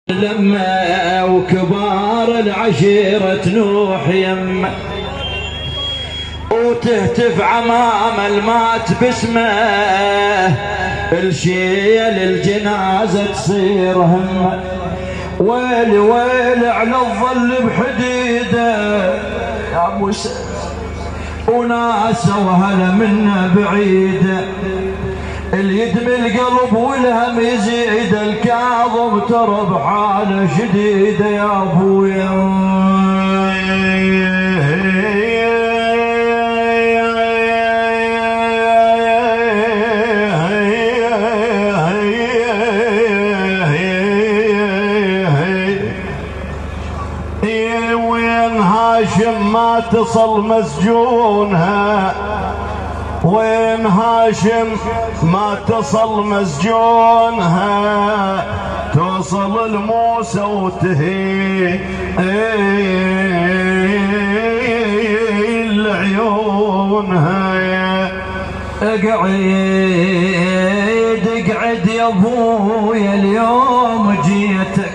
لما وكبار العشيرة نوح يمه وتهتف عمام المات باسمه الشيل الجنازة تصير همه ويلي ويلي على الظل بحديده يا موسى وناس وهلا منا بعيده اليد من القلب والهم يزيد الكاظم ترى بحاله شديده يا ابويا وين هاشم ما تصل مسجونها وين هاشم ما تصل مسجونها توصل الموسى وتهي لعيونها اقعد اقعد يا ابويا اليوم جيتك